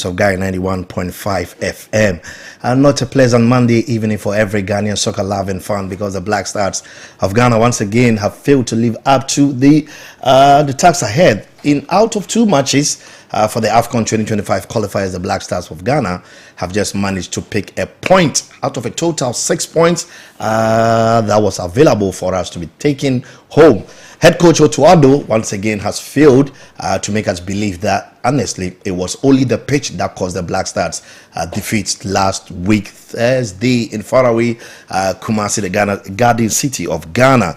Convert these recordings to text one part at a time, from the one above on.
of Guy 91.5 FM. And not a pleasant Monday evening for every Ghanaian soccer loving fan, because the Black Stars of Ghana once again have failed to live up to the task ahead. Out of two matches for the AFCON 2025 qualifiers, the Black Stars of Ghana have just managed to pick a point out of a total 6 points that was available for us to be taken home. Head coach Otto Addo once again has failed to make us believe that, honestly, it was only the pitch that caused the Black Stars defeat last week, Thursday, in faraway Kumasi, the Garden City of Ghana.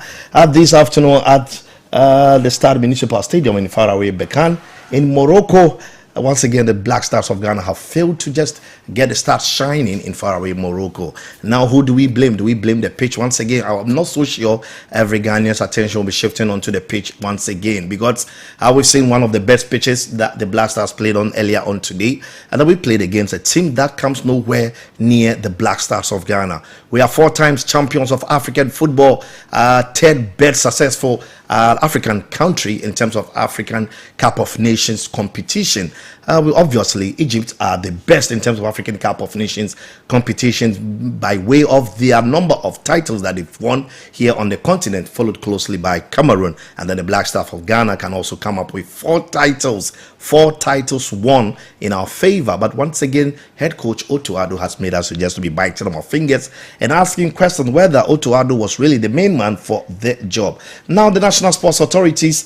This afternoon at the Stade Municipal Stadium in faraway Bekan in Morocco. Once again, the Black Stars of Ghana have failed to just get the start shining in faraway Morocco. Now, who do we blame? Do we blame the pitch? Once again, I'm not so sure every Ghanaian's attention will be shifting onto the pitch once again, because we've seen one of the best pitches that the Black Stars played on earlier on today, and then we played against a team that comes nowhere near the Black Stars of Ghana. We are 4 times champions of African football, third best successful African country in terms of African Cup of Nations competition. Obviously, Egypt are the best in terms of African Cup of Nations competitions by way of their number of titles that they've won here on the continent, followed closely by Cameroon. And then the Black Stars of Ghana can also come up with 4 titles won in our favor. But once again, head coach Otto Addo has made us suggest to be biting on our fingers and asking questions whether Otto Addo was really the main man for the job. Now, the National Sports Authorities,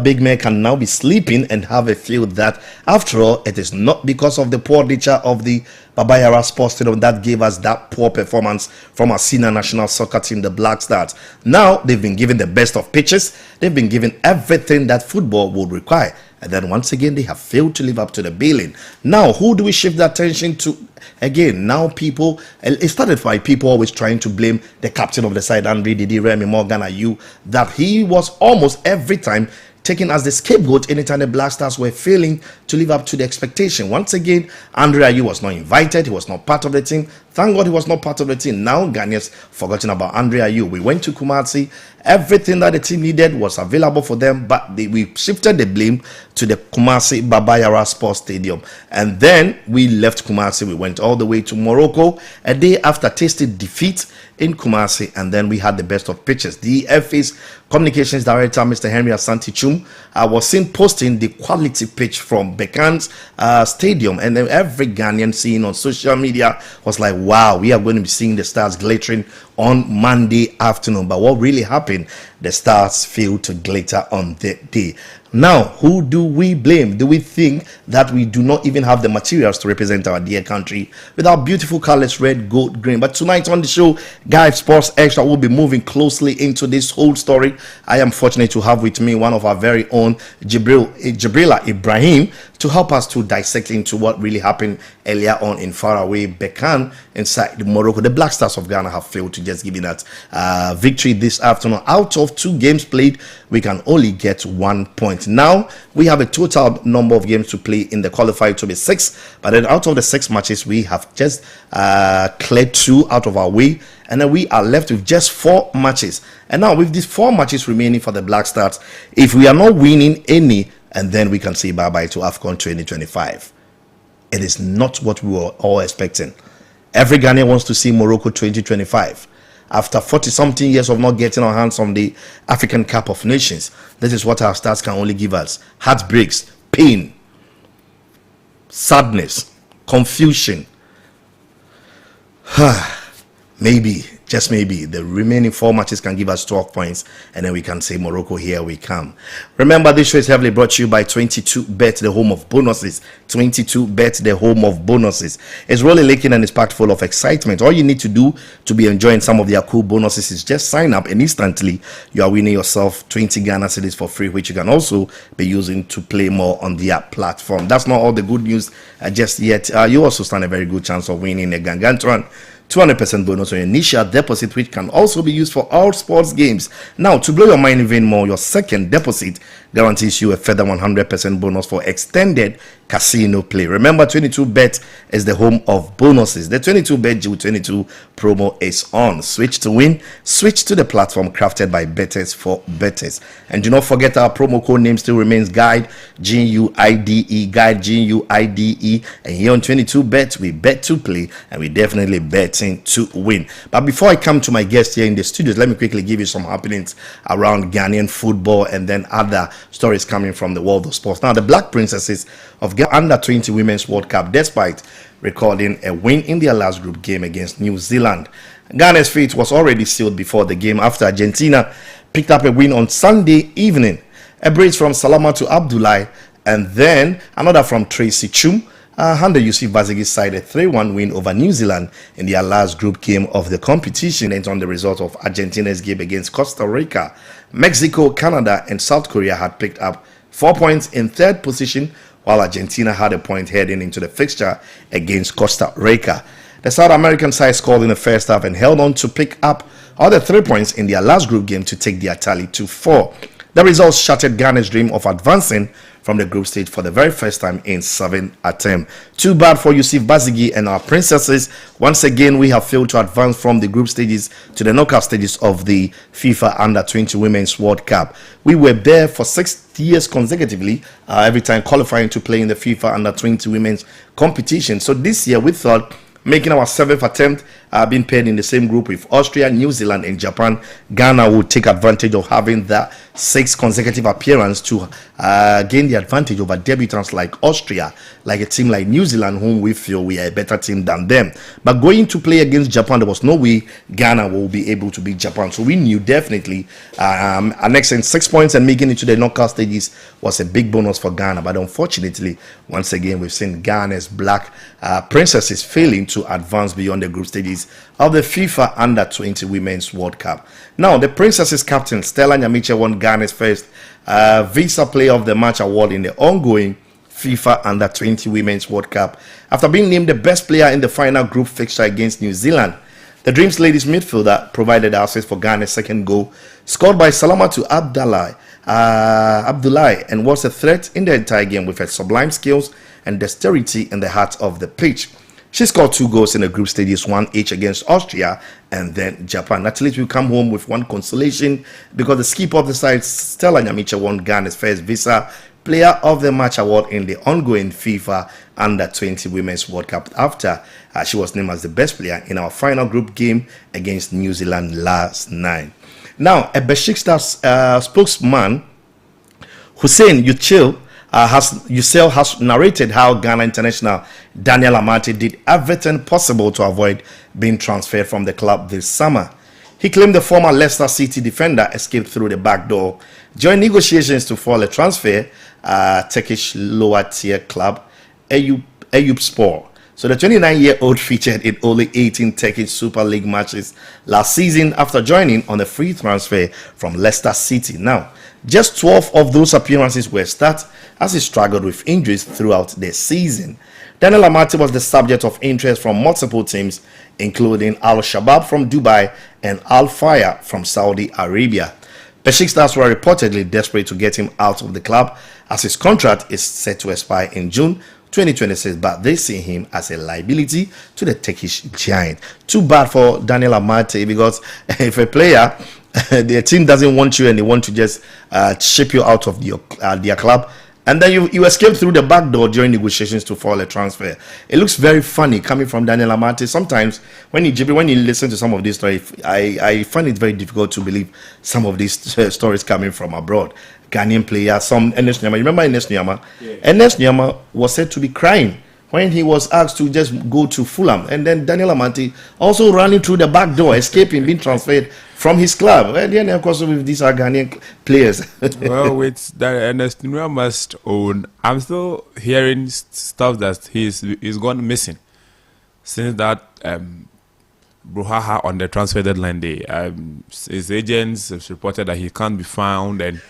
big men can now be sleeping and have a feel that, after all, it is not because of the poor nature of the Baba Yara Sports Stadium that gave us that poor performance from our senior national soccer team, the Black Stars. Now, they've been given the best of pitches. They've been given everything that football would require. And then once again, they have failed to live up to the billing. Now, who do we shift the attention to? Again, now people, it started by people always trying to blame the captain of the side, Andre Didi Remy Morgan Ayew, that he was almost every time taken as the scapegoat anytime the Black Stars were failing to live up to the expectation. Once again, Andre Ayew was not invited. He was not part of the team. Thank God he was not part of the team. Now Ghanaians forgotten about Andre Ayew. We went to Kumasi. Everything that the team needed was available for them, but we shifted the blame to the Kumasi Baba Yara Sports Stadium. And then we left Kumasi. We went all the way to Morocco a day after tasting defeat in Kumasi, and then we had the best of pitches. The FA's communications director, Mr. Henry Asante Chum, was seen posting the quality pitch from Bekan's stadium, and then every Ghanaian seeing on social media was like, wow, we are going to be seeing the Stars glittering on Monday afternoon. But what really happened? The Stars failed to glitter on the day. Now, who do we blame? Do we think that we do not even have the materials to represent our dear country with our beautiful colors, red, gold, green? But tonight on the show, GuideSports Xtra will be moving closely into this whole story. I am fortunate to have with me one of our very own, Jibrila Ibrahim, to help us to dissect into what really happened earlier on in faraway Bekan inside Morocco. The Black Stars of Ghana have failed to just give it that victory this afternoon. Out of 2 games played, we can only get 1 point. Now, we have a total number of games to play in the qualifier to be 6, but then out of the 6 matches, we have just cleared 2 out of our way, and then we are left with just 4 matches. And now, with these 4 matches remaining for the Black Stars, if we are not winning any, and then we can say bye-bye to AFCON 2025. It is not what we were all expecting. Every Ghanaian wants to see Morocco 2025. After 40-something years of not getting our hands on the African Cup of Nations, this is what our Stars can only give us. Heartbreaks, pain, sadness, confusion. Maybe, just maybe, the remaining 4 matches can give us 12 points, and then we can say, Morocco, here we come. Remember, this show is heavily brought to you by 22Bet, the home of bonuses. 22Bet, the home of bonuses. It's really licking and it's packed full of excitement. All you need to do to be enjoying some of their cool bonuses is just sign up, and instantly you are winning yourself 20 Ghana cedis for free, which you can also be using to play more on their platform. That's not all the good news just yet. You also stand a very good chance of winning a Gargantuan 200% bonus on your initial deposit, which can also be used for all sports games. Now, to blow your mind even more, your second deposit guarantees you a further 100% bonus for extended casino play. Remember, 22bet is the home of bonuses. The 22bet G22 promo is on. Switch to win. Switch to the platform crafted by bettors for bettors. And do not forget, our promo code name still remains Guide, G-U-I-D-E, Guide, G-U-I-D-E. And here on 22bet, we bet to play, and we definitely betting to win. But before I come to my guest here in the studios, let me quickly give you some happenings around Ghanaian football and then other stories coming from the world of sports. Now, the Black Princesses of Ghana Under-20 Women's World Cup, despite recording a win in their last group game against New Zealand. Ghana's fate was already sealed before the game after Argentina picked up a win on Sunday evening. A brace from Salama to Abdullahi, and then another from Tracy Chum handed Yusuf Bazigi's side a 3-1 win over New Zealand in their last group game of the competition. And on the result of Argentina's game against Costa Rica, Mexico, Canada, and South Korea had picked up 4 points in third position, while Argentina had a point heading into the fixture against Costa Rica. The South American side scored in the first half and held on to pick up other 3 points in their last group game to take their tally to 4. The results shattered Ghana's dream of advancing from the group stage for the very first time in 7 attempts. Too bad for Yusuf Bazigi and our princesses. Once again, we have failed to advance from the group stages to the knockout stages of the FIFA Under-20 Women's World Cup. We were there for 6 years consecutively, every time qualifying to play in the FIFA Under-20 Women's competition. So this year, we thought, making our 7th attempt, being paired in the same group with Austria, New Zealand, and Japan, Ghana will take advantage of having that 6th consecutive appearance to gain the advantage over debutants like Austria, like a team like New Zealand, whom we feel we are a better team than them. But going to play against Japan, there was no way Ghana will be able to beat Japan. So we knew definitely annexing 6 points and making it to the knockout stages was a big bonus for Ghana. But unfortunately, once again, we've seen Ghana's Black Princesses failing to advance beyond the group stages of the FIFA Under-20 Women's World Cup. Now, the Princesses captain Stella Nyamiche won Ghana's first Visa Player of the Match award in the ongoing FIFA Under-20 Women's World Cup after being named the best player in the final group fixture against New Zealand. The Dreams Ladies midfielder provided the assist for Ghana's second goal, scored by Salamatu Abdullahi, and was a threat in the entire game with her sublime skills and dexterity in the heart of the pitch. She scored 2 goals in the group stages, 1 each against Austria and then Japan. At least we come home with one consolation because the skipper of the side, Stella Nyamiche, won Ghana's first Visa Player of the Match award in the ongoing FIFA Under-20 Women's World Cup after she was named as the best player in our final group game against New Zealand last night. Now, a Besiktas spokesman, Hussein Yücel, has narrated how Ghana international Daniel Amate did everything possible to avoid being transferred from the club this summer. He claimed the former Leicester City defender escaped through the back door during negotiations to force a transfer Turkish lower tier club Eyüpspor. So the 29-year-old featured in only 18 Turkish Super League matches last season after joining on a free transfer from Leicester City. Now, just 12 of those appearances were start as he struggled with injuries throughout the season. Daniel Amate was the subject of interest from multiple teams, including Al Shabab from Dubai and Al Fayha from Saudi Arabia. Besiktas were reportedly desperate to get him out of the club as his contract is set to expire in June 2026, but they see him as a liability to the Turkish giant. Too bad for Daniel Amate, because if a player, their team doesn't want you and they want to just ship you out of their club, and then you escape through the back door during negotiations to force a transfer. It looks very funny coming from Daniel Amate. Sometimes when you listen to some of these stories, I find it very difficult to believe some of these stories coming from abroad. Ghanaian player, some Enes Nyama. You remember Enes Nyama? Yeah. Enes Nyama was said to be crying when he was asked to just go to Fulham. And then Daniel Amate also running through the back door, escaping, being transferred from his club. And then, of course, with these are Ghanaian players. Well, with that, Enes Nyama must own. I'm still hearing stuff that he's gone missing since that brouhaha on the transfer deadline day. His agents have reported that he can't be found, and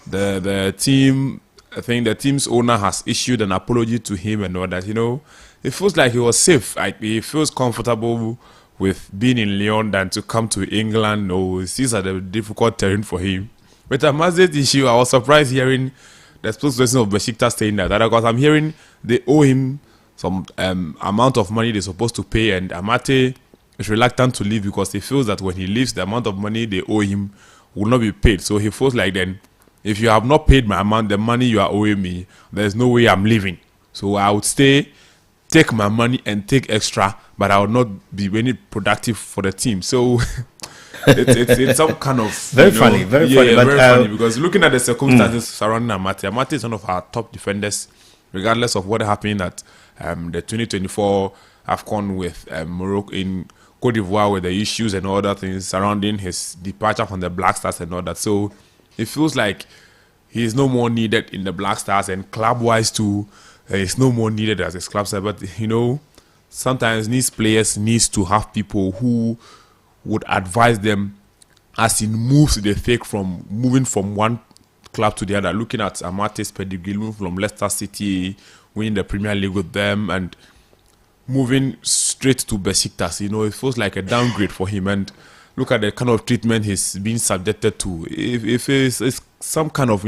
the team, I think the team's owner has issued an apology to him and all that. You know, it feels like he was safe. Like he feels comfortable with being in Lyon than to come to England. No, these are the difficult terrain for him. With Amate's issue, I was surprised hearing the spokesperson of Besiktas saying that because I'm hearing they owe him some amount of money they're supposed to pay, and Amate is reluctant to leave because he feels that when he leaves, the amount of money they owe him will not be paid. So he feels like, then if you have not paid my amount, the money you are owing me, there's no way I'm leaving. So I would stay, take my money and take extra, but I would not be very productive for the team. So it's some kind of very funny, very funny because looking at the circumstances surrounding Amate is one of our top defenders, regardless of what happened at the 2024 AFCON with Morocco in Cote d'Ivoire, with the issues and all that things surrounding his departure from the Black Stars and all that. So it feels like he is no more needed in the Black Stars, and club-wise too, he's no more needed as a club star. But sometimes these players needs to have people who would advise them as in moves they take from moving from one club to the other. Looking at Amate's pedigree, moving from Leicester City, winning the Premier League with them, and moving straight to Besiktas, it feels like a downgrade for him. And look at the kind of treatment he's been subjected to. If it's some kind of,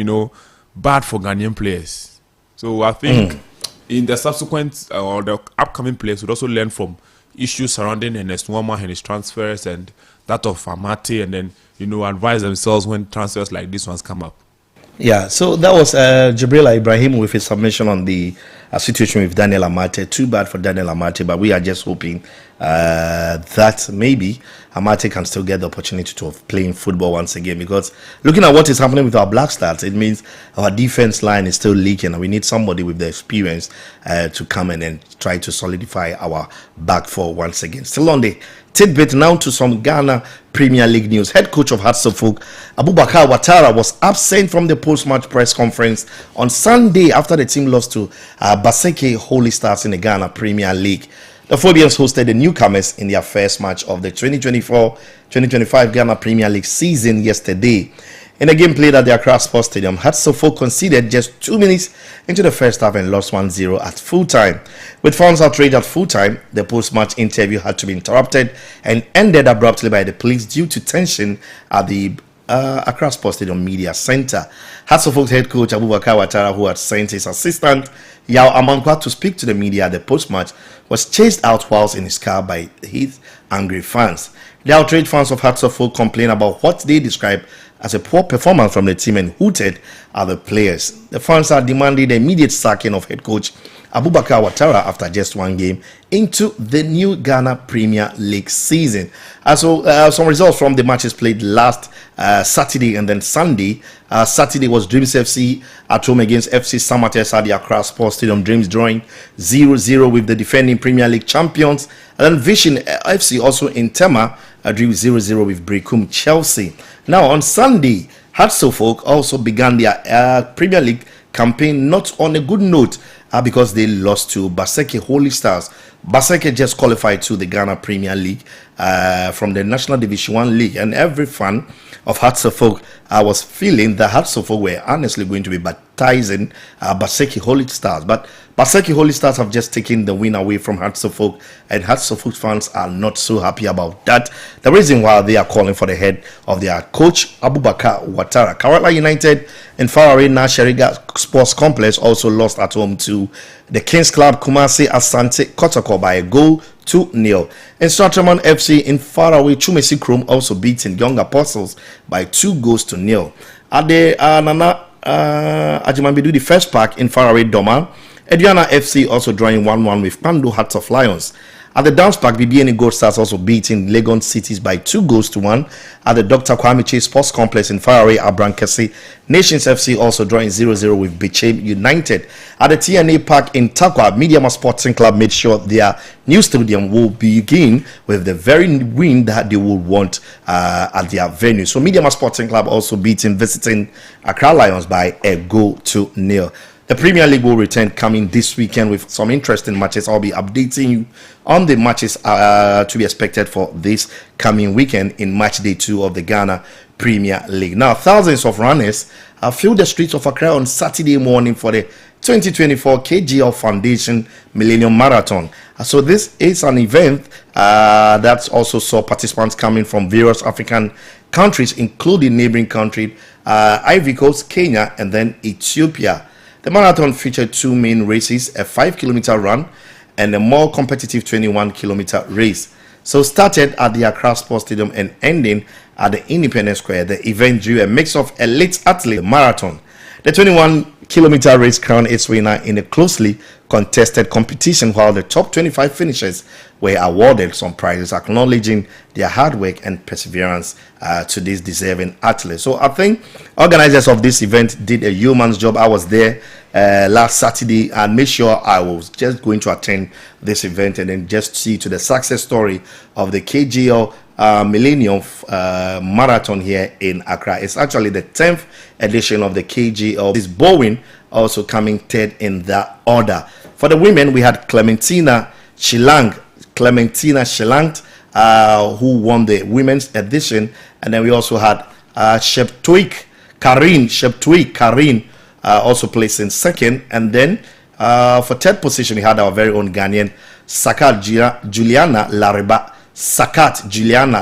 bad for Ghanaian players. So I think in the subsequent or the upcoming players would also learn from issues surrounding Ernest Nwama and his transfers and that of Amate, and then, advise themselves when transfers like this ones come up. Yeah, so that was Jibril Ibrahim with his submission on the situation with Daniel Amate. Too bad for Daniel Amate, but we are just hoping that maybe Amate can still get the opportunity to playing football once again, because looking at what is happening with our Black Stars, it means our defense line is still leaking and we need somebody with the experience to come in and try to solidify our back four once again. Still on the tidbit now to some Ghana Premier League news. Head coach of Hearts of Oak, Abubakar Ouattara, was absent from the post-match press conference on Sunday after the team lost to Baseke Holy Stars in the Ghana Premier League. The Phobians hosted the newcomers in their first match of the 2024-2025 Ghana Premier League season yesterday. In a game played at the Accra Sports Stadium, Hearts of Oak conceded just 2 minutes into the first half and lost 1-0 at full-time. With fans outraged at full-time, the post-match interview had to be interrupted and ended abruptly by the police due to tension at the Accra Sports Stadium Media Center. Hearts of Oak head coach Abubakar Ouattara, who had sent his assistant Yao Amankwa to speak to the media at the post-match, was chased out whilst in his car by his angry fans. The outraged fans of Hearts of Oak complained about what they described as a poor performance from the team and hooted at the players. The fans are demanding the immediate sacking of head coach Abubakar Ouattara after just one game into the new Ghana Premier League season. So some results from the matches played last Saturday and then Sunday. Saturday was Dreams FC at home against FC Samates at the Accra Sports Stadium. Dreams drawing 0-0 with the defending Premier League champions. And then Vision FC also in Tema drew 0-0 with Brecum Chelsea. Now on Sunday, Hearts of Oak also began their Premier League campaign not on a good note because they lost to Baseke Holy Stars. Baseke just qualified to the Ghana Premier League from the National Division 1 League, and every fan of Hearts of Oak was feeling that Hearts of Oak were honestly going to be baptizing Baseke Holy Stars. But Baseke Holy Stars have just taken the win away from Hearts of Oak, and Hearts of Oak fans are not so happy about that. The reason why they are calling for the head of their coach, Abubakar Ouattara. Kerala United and Faraway Nasheriga Sports Complex also lost at home to the Kings Club Kumasi Asante Kotoko by a goal 2-0. And Strathmore FC in Faraway Chumesi Chrome also beating Young Apostles by 2-0. At the Nana Ajimambidu, the first park in Faraway Doma, Ediana FC also drawing 1-1 with Pando Hearts of Lions. At the Dance Park, BBN Gold Stars also beating Legon Cities by 2-1. At the Dr. Kwame Chase Sports Complex in Faraway, Abrankesi, Nations FC also drawing 0-0 with Bicham United. At the TNA Park in Takwa, Mediama Sporting Club made sure their new stadium will begin with the very win that they would want at their venue. So Mediama Sporting Club also beating visiting Accra Lions by a goal 2-0. The Premier League will return coming this weekend with some interesting matches. I'll be updating you on the matches to be expected for this coming weekend in match day 2 of the Ghana Premier League. Now, thousands of runners filled the streets of Accra on Saturday morning for the 2024 KGL Foundation Millennium Marathon. So this is an event that also saw participants coming from various African countries, including neighboring countries, Ivory Coast, Kenya, and then Ethiopia. The marathon featured two main races, a 5-kilometer run and a more competitive 21-kilometer race. So started at the Accra Sports Stadium and ending at the Independence Square. The event drew a mix of elite athletes. Marathon. The 21-kilometer race crowned its winner in a closely contested competition, while the top 25 finishers were awarded some prizes, acknowledging their hard work and perseverance to these deserving athletes. So I think organizers of this event did a yeoman's job. I was there last Saturday and made sure I was just going to attend this event and then just see to the success story of the KGL Millennium Marathon here in Accra. It's actually the 10th edition of the KGL. This Bowen also coming third in that order. For the women, we had Clementina Shilang, who won the women's edition, and then we also had Sheptuik Karin also placed in second, and then for third position we had our very own Ghanaian Sakat Juliana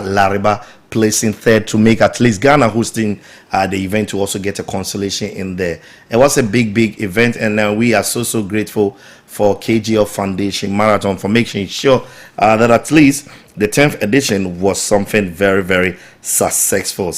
Lariba placing third to make at least Ghana hosting the event to also get a consolation in there. It was a big event, and we are so grateful for KGL Foundation Marathon for making sure that at least the 10th edition was something very successful.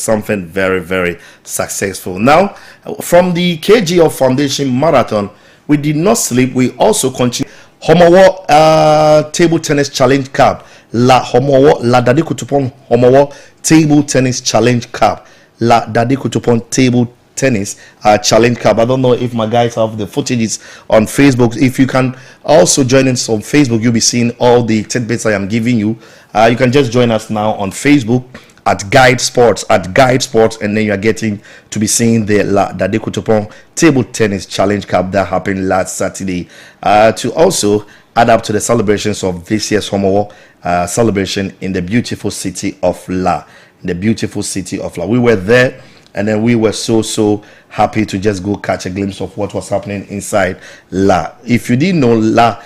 Now, from the KGL Foundation Marathon, we did not sleep. We also continued Homowo Table Tennis Challenge Cup. La Dade Kutupon Homowo Table Tennis Challenge Cup. La Dade Kutupon Table Tennis Challenge Cup. I don't know if my guys have the footages on Facebook. If you can also join us on Facebook, you'll be seeing all the tidbits I am giving you. You can just join us now on Facebook at GuideSports, and then you are getting to be seeing the La Dade Kutupon Table Tennis Challenge Cup that happened last Saturday. To also add up to the celebrations of this year's Homowo celebration in the beautiful city of La. We were there, and then we were so happy to just go catch a glimpse of what was happening inside La. If you didn't know, La,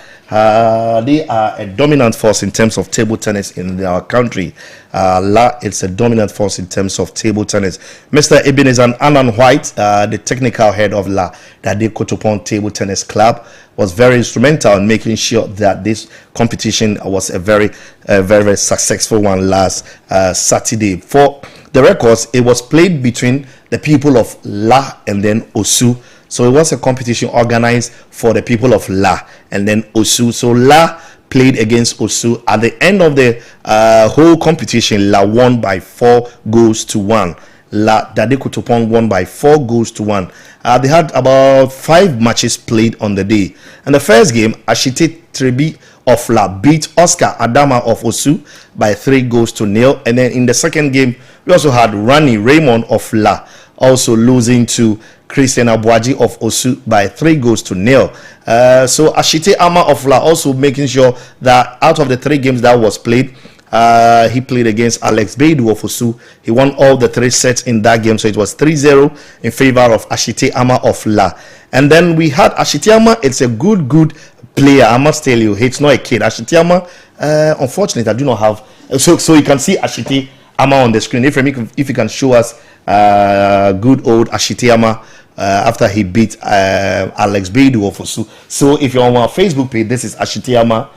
they are a dominant force in terms of table tennis in our country. La, it's a dominant force in terms of table tennis. Mr. Ebenezer Anan White, the technical head of La Dade Kotopon Table Tennis Club, was very instrumental in making sure that this competition was a very successful one last Saturday. For the records, it was played between the people of La and then Osu. So it was a competition organized for the people of La and then Osu. So La played against Osu. At the end of the whole competition, La won by 4-1. La Dade Kotopon won by 4-1. They had about 5 matches played on the day. And the first game, Ashite Trebi of La beat Oscar Adama of Osu by 3-0. And then in the second game, we also had Rani Raymond of La also losing to Christian Abuaji of Osu by 3-0. So Ashite Ama of La also making sure that out of the 3 games that was played, he played against Alex Beidu of Osu. He won all the 3 sets in that game, so it was 3-0 in favor of Ashite Ama of La. And then we had Ashite Ama. It's a good player, I must tell you. It's not a kid. Ashite Ama, unfortunately, I do not have. So you can see Ashite Ama on the screen. If you can show us good old Ashite Ama after he beat Alex Beidu of Osu. So if you're on our Facebook page, this is Ashite Ama.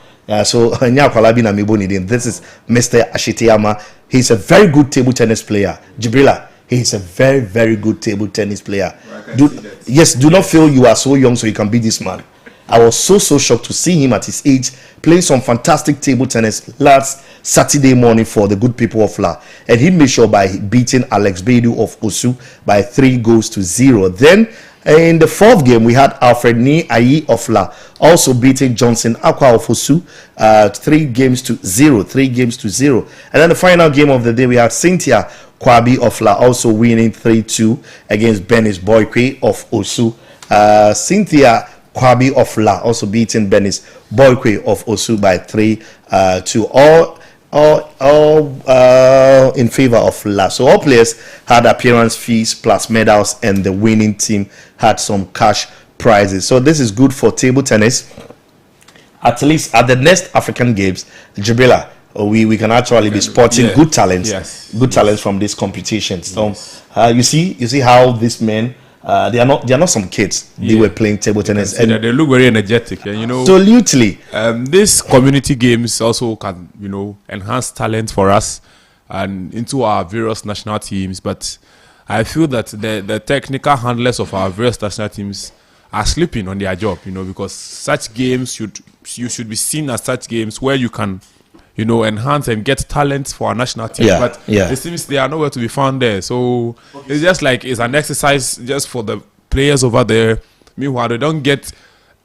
So this is Mr. Ashite Ama. He's a very good table tennis player. Jibrila, he's a very good table tennis player. Do not feel you are so young so you can beat this man. I was so shocked to see him at his age playing some fantastic table tennis last Saturday morning for the good people of La. And he made sure by beating Alex Beidu of Osu by 3-0. Then in the 4th game, we had Alfred Ni Ayi of La also beating Johnson Aqua of Osu 3-0. And then the final game of the day, we had Cynthia Kwabi of La also winning 3-2 against Benis Boykwe of Osu. Cynthia Kwabi of La also beating Benis Boykwe of Osu by 3-2. All in favor of La. So all players had appearance fees plus medals, and the winning team had some cash prizes. So this is good for table tennis. At least at the next African Games, Jibrila, we can actually be sporting good talents, talents from this competition. So you see how these men, they are not some kids. They were playing table tennis, and they look very energetic. And absolutely, these community games also can enhance talent for us and into our various national teams. But I feel that the technical handlers of our various national teams are sleeping on their job, because such games should be seen as such games where you can, enhance and get talent for our national team. But it seems they are nowhere to be found there. So it's just like it's an exercise just for the players over there. Meanwhile, they don't get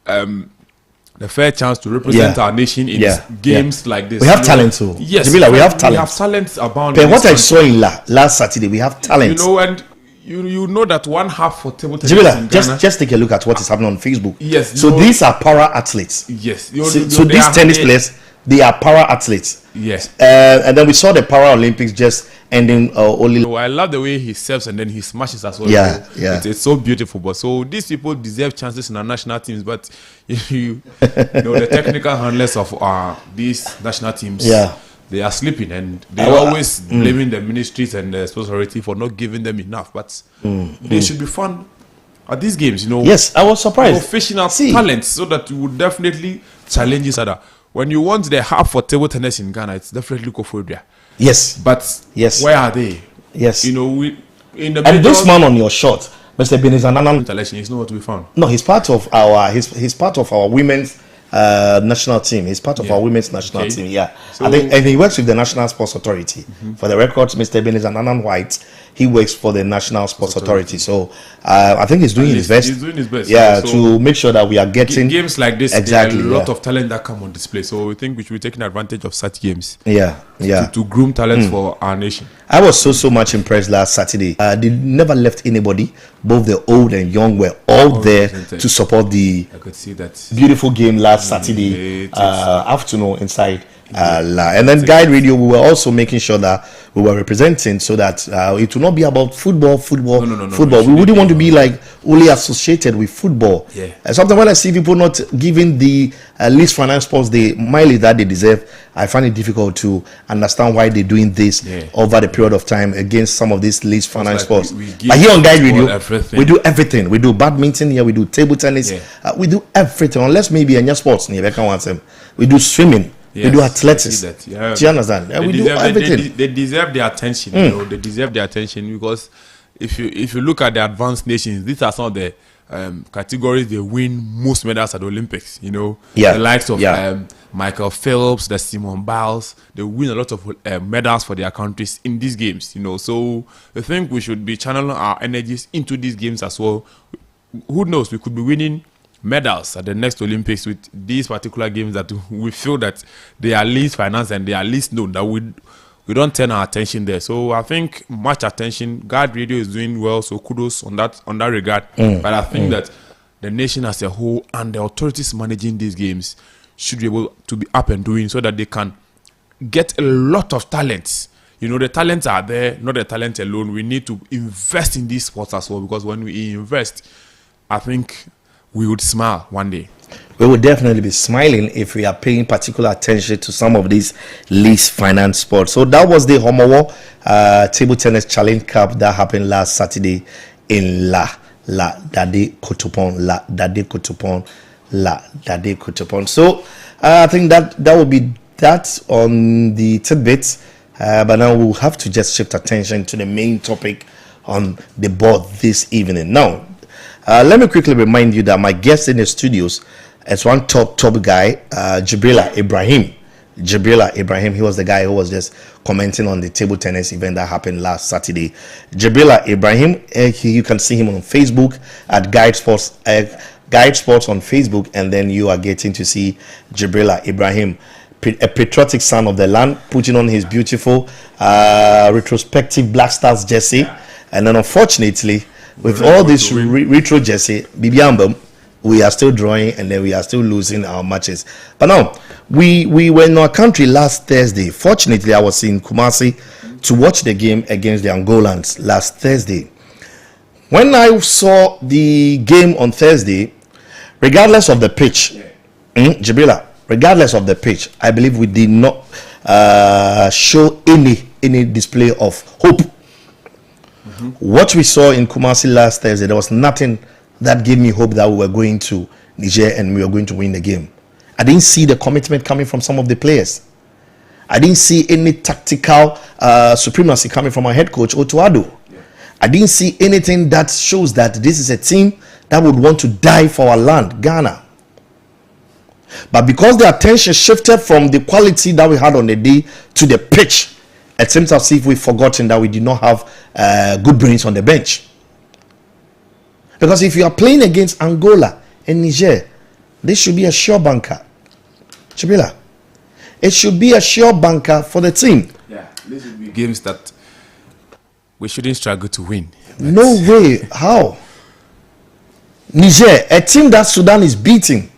the fair chance to represent our nation in games like this. We have talent too. Yes, Jamila, we have talent. We have talent abound. But what I saw in last Saturday, we have talent. And you know that one half for table tennis Jamila, in Ghana, just take a look at what is happening on Facebook. Yes. So these are para athletes. Yes. So these tennis players, they are para athletes. Yes. And then we saw the Para Olympics just ending only. I love the way he serves and then he smashes as well. It's so beautiful. But so these people deserve chances in our national teams. But the technical handlers of these national teams, they are sleeping and they're always blaming the ministries and the sports authority for not giving them enough. But they should be fun at these games. Yes, I was surprised. Professional talents, so that you would definitely challenge each other. When you want the half for table tennis in Ghana, it's definitely Koforia. Yes. But where are they? Yes. In the and this man on your shot, Mr. Benizanan, selection is nowhere to be found. No, he's part of our women's national team. He's part of our women's national team. Yeah, so, I think, and he works with the National Sports Authority. For the records, Mr. Benizanan White, he works for the National Sports Authority. So I think he's doing his best. He's doing his best. Yeah, so to make sure that we are getting games like this. Exactly, there are a lot of talent that come on display. So we think we should be taking advantage of such games. To groom talent for our nation. I was so much impressed last Saturday. They never left anybody. Both the old and young were all there to support the I could see that beautiful game last Saturday afternoon inside La. And then Guide Radio, we were also making sure that we were representing so that it will not be about football. No, we wouldn't want to be like only associated with football. Yeah. Sometimes when I see people not giving the least finance sports the mileage that they deserve, I find it difficult to understand why they're doing this over the period of time against some of these least finance sports. But here on Guide Radio, we do everything. We do badminton here, we do table tennis, we do everything, unless maybe any sports near we do swimming. Yes, we do athletics. Do you understand? We do everything. They deserve their attention. They deserve their attention because if you look at the advanced nations, these are some of the categories they win most medals at the Olympics. The likes of Michael Phelps, the Simone Biles, they win a lot of medals for their countries in these games. So I think we should be channeling our energies into these games as well. Who knows? We could be winning medals at the next Olympics with these particular games that we feel that they are least financed and they are least known, that we don't turn our attention there. So I think much attention. Guide Radio is doing well, so kudos on that regard. But I think that the nation as a whole and the authorities managing these games should be able to be up and doing so that they can get a lot of talents. The talents are there, not the talent alone. We need to invest in these sports as well, because when we invest, I think we would smile one day. We would definitely be smiling if we are paying particular attention to some of these least finance sports. So that was the Homowo Table Tennis Challenge Cup that happened last Saturday in La Dade Kotopon. So I think that will be that on the tidbits. But now we'll have to just shift attention to the main topic on the board this evening. Now, let me quickly remind you that my guest in the studios is one top guy, Jibrila Ibrahim. He was the guy who was just commenting on the table tennis event that happened last Saturday. Jibrila Ibrahim, you can see him on Facebook at GuideSports on Facebook, and then you are getting to see Jibrila Ibrahim, a patriotic son of the land, putting on his beautiful retrospective Black Stars jersey. And then unfortunately, with all this retro jersey, Bibiambam, we are still drawing and then we are still losing our matches. But now, we were in our country last Thursday. Fortunately, I was in Kumasi to watch the game against the Angolans last Thursday. When I saw the game on Thursday, regardless of the pitch, Jibrila, regardless of the pitch, I believe we did not show any display of hope. What we saw in Kumasi last Thursday, there was nothing that gave me hope that we were going to Niger and we were going to win the game. I didn't see the commitment coming from some of the players. I didn't see any tactical supremacy coming from our head coach, Otuado. I didn't see anything that shows that this is a team that would want to die for our land, Ghana. But because the attention shifted from the quality that we had on the day to the pitch, it seems as if we've forgotten that we did not have good brains on the bench. Because if you are playing against Angola and Niger, this should be a sure banker. Chibila, it should be a sure banker for the team. Yeah, this should be games that we shouldn't struggle to win. No way. How? Niger, a team that Sudan is beating,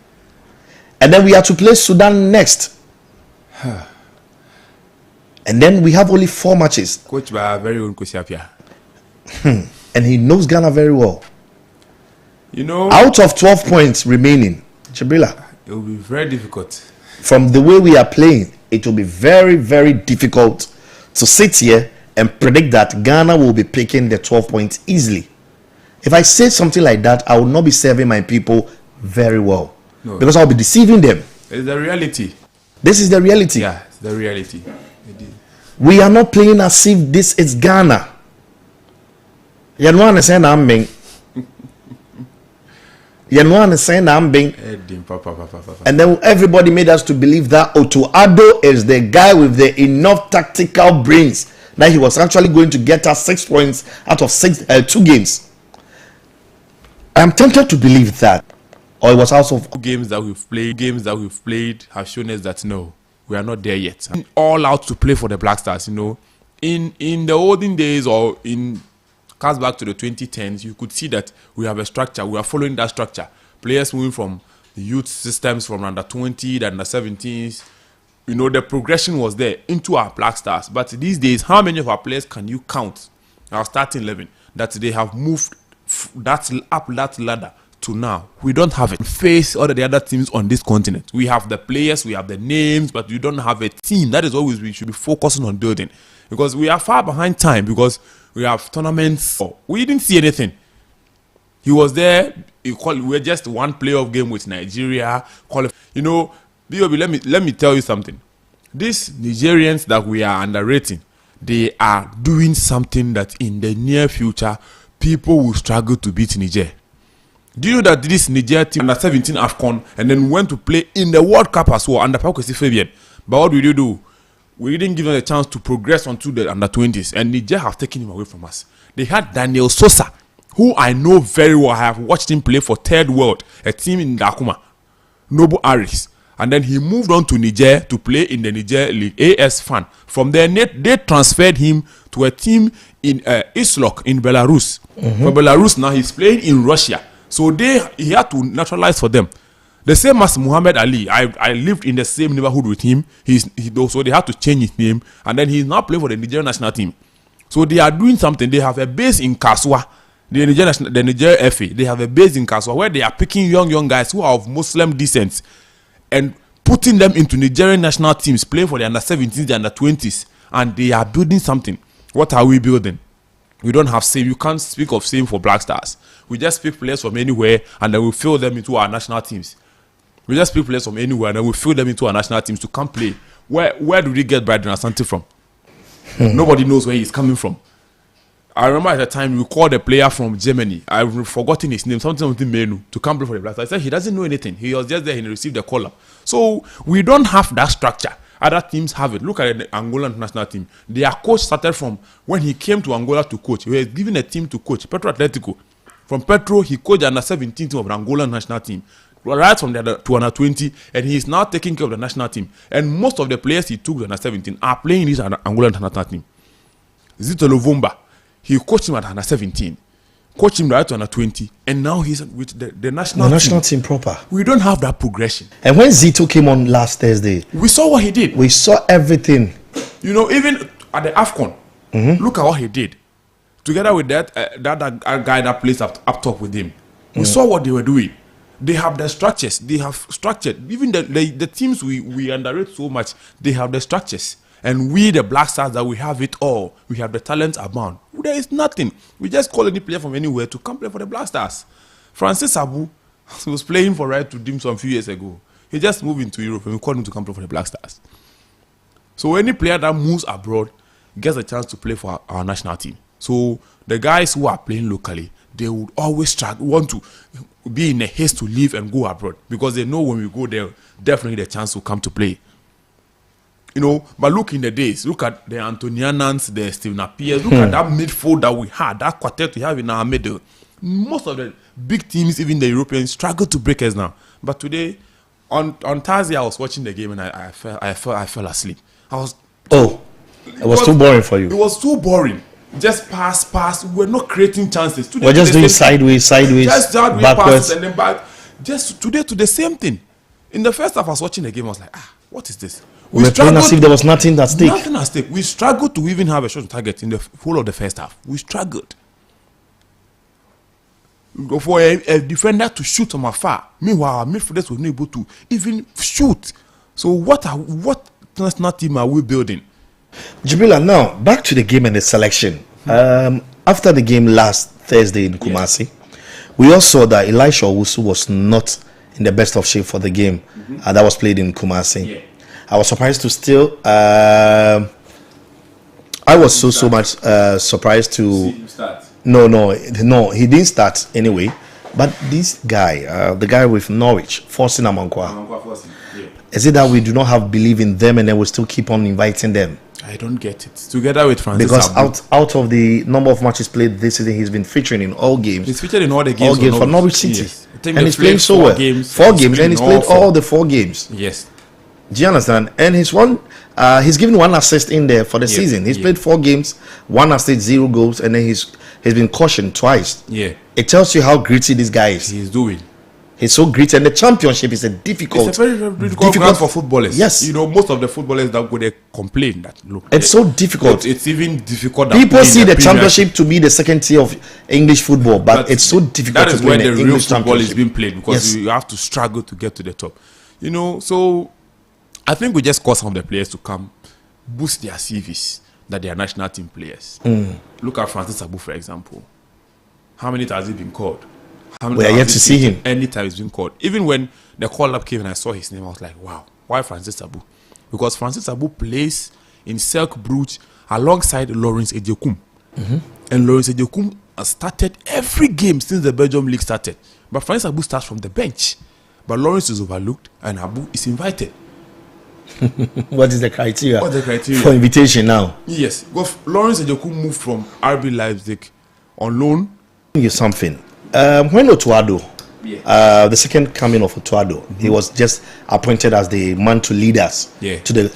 and then we have to play Sudan next. And then we have only 4 matches. Coach by our very own Kosiapia. And he knows Ghana very well. You know, out of 12 points remaining, Jibrila, it will be very difficult. From the way we are playing, it will be very, very difficult to sit here and predict that Ghana will be picking the 12 points easily. If I say something like that, I will not be serving my people very well. No, because I'll be deceiving them. It's the reality. This is the reality. Yeah, it's the reality. We are not playing as if this is Ghana. You know what I'm saying? You know what I'm saying? And then everybody made us to believe that Otuado is the guy with the enough tactical brains that he was actually going to get us 6 points out of 2 games. I'm tempted to believe that. Or it was also games that we've played have shown us that no, we are not there yet. All out to play for the Black Stars, you know. In the olden days, or in cast back to the 2010s, you could see that we have a structure. We are following that structure. Players moving from the youth systems, from under 20, the under 17s. You know, the progression was there into our Black Stars. But these days, how many of our players can you count, our starting 11, that they have moved up that ladder to now? We don't have it. Face all the other teams on this continent. We have the players, we have the names, but we don't have a team. That is what we should be focusing on building. Because we are far behind time, because we have tournaments. We didn't see anything. He was there. We were just one playoff game with Nigeria. You know, B.O.B., let me tell you something. These Nigerians that we are underrating, they are doing something that in the near future, people will struggle to beat Niger. Do you know that this Niger team under 17 AFCON and then went to play in the World Cup as well under Pakwesi Fabian? But what did you do? We didn't give them a chance to progress onto the under 20s, and Niger have taken him away from us. They had Daniel Sosa, who I know very well. I have watched him play for Third World, a team in Dakuma, Noble Aris. And then he moved on to Niger to play in the Niger League, AS Fan. From there, they transferred him to a team in Islok in Belarus. For Belarus, now he's playing in Russia. So he had to naturalize for them. The same as Muhammad Ali. I lived in the same neighborhood with him. So they had to change his name. And then he's now playing for the Nigerian national team. So they are doing something. They have a base in Kaswa. The Niger FA. They have a base in Kaswa where they are picking young guys who are of Muslim descent and putting them into Nigerian national teams, playing for the under 17s, the under 20s. And they are building something. What are we building? We don't have same. You can't speak of same for Black Stars. We just pick players from anywhere and then we fill them into our national teams. We just pick players from anywhere and then we fill them into our national teams to come play. Where do we get Bryden Asante from? Nobody knows where he's coming from. I remember at the time we called a player from Germany. I've forgotten his name, something Menu, to come play for the Black Stars. I said he doesn't know anything. He was just there and he received the call up. So we don't have that structure. Other teams have it. Look at the Angolan national team. Their coach started from when he came to Angola to coach. He was given a team to coach, Petro Atletico. From Petro, he coached under 17 team of the Angolan national team. Right from there to under 20, and he is now taking care of the national team. And most of the players he took to under 17 are playing in this Angolan national team. Zito Lovumba, he coached him at under 17, coached him right to under 20, and now he's with the national team proper. We don't have that progression. And when Zito came on last Thursday, we saw what he did. We saw everything. You know, even at the AFCON, look at what he did. Together with that guy that plays up top with him. We saw what they were doing. They have the structures. They have structured. Even the teams we underrate so much, they have the structures. And we, the Black Stars, that we have it all. We have the talent abound. There is nothing. We just call any player from anywhere to come play for the Black Stars. Francis Abu was playing for Right to Dim some few years ago. He just moved into Europe and we called him to come play for the Black Stars. So any player that moves abroad gets a chance to play for our national team. So the guys who are playing locally, they would always want to be in a haste to leave and go abroad because they know when we go there, definitely the chance will come to play. You know, but look in the days, look at the Antonianans, the Steven Appiahs, look at that midfield that we had, that quartet we have in our middle. Most of the big teams, even the Europeans, struggle to break us now. But today, on Thursday, I was watching the game and I fell asleep. It was too boring for you. It was too boring. Just pass. We're not creating chances. Today, we're just doing sideways, just sideways backwards. Passes and then back. Just today to the same thing. In the first half, I was watching the game. I was like, what is this? We were playing as if there was nothing at stake. Nothing at stake. We struggled to even have a shot on target in the whole of the first half. We struggled. For a defender to shoot from afar. Meanwhile, our midfielders were not able to even shoot. So what national team are we building? Jibila, now back to the game and the selection. After the game last Thursday in Kumasi, we all saw that Elisha Owusu was not in the best of shape for the game that was played in Kumasi. Yeah. I was surprised to still. I was so much surprised to. See him start. No, he didn't start anyway. But this guy, the guy with Norwich, forcing Amankwa. Yeah. Is it that we do not have belief in them and then we still keep on inviting them? I don't get it. Together with Francis Because Abu, out of the number of matches played this season, he's been featuring in all games. he's featured in all the games, For Norwich City. Yes. And he's playing so well. Four games, and he's played all the 4 games. Yes. Do you understand? And he's given 1 assist in there for the season. He's played 4 games, 1 assist, 0 goals, and then he's been cautioned twice. Yeah. It tells you how gritty this guy is. He's doing. He's so gritty, and the championship is a difficult. It's a very, very difficult ground for footballers. Yes. You know, most of the footballers that go there complain that look. It's so difficult. It's even difficult. People see the championship to be the second tier of English football, but it's so difficult. That is to play where the real English football is championship. being played because you have to struggle to get to the top. You know, so I think we just call some of the players to come boost their CVs that they are national team players. Look at Francis Abu, for example. How many times has he been called? We are yet to see him. Anytime he's been called. Even when the call up came and I saw his name, I was like, wow, why Francis Abu? Because Francis Abu plays in Cercle Brugge alongside Lawrence Ejekum. And Lawrence Ejekum has started every game since the Belgium League started. But Francis Abu starts from the bench. But Lawrence is overlooked and Abu is invited. What is the criteria? What's the criteria? For invitation now? Yes. Lawrence Ejekum moved from RB Leipzig on loan. You something. When Otuado, the second coming of Otuado, he was just appointed as the man to lead us to the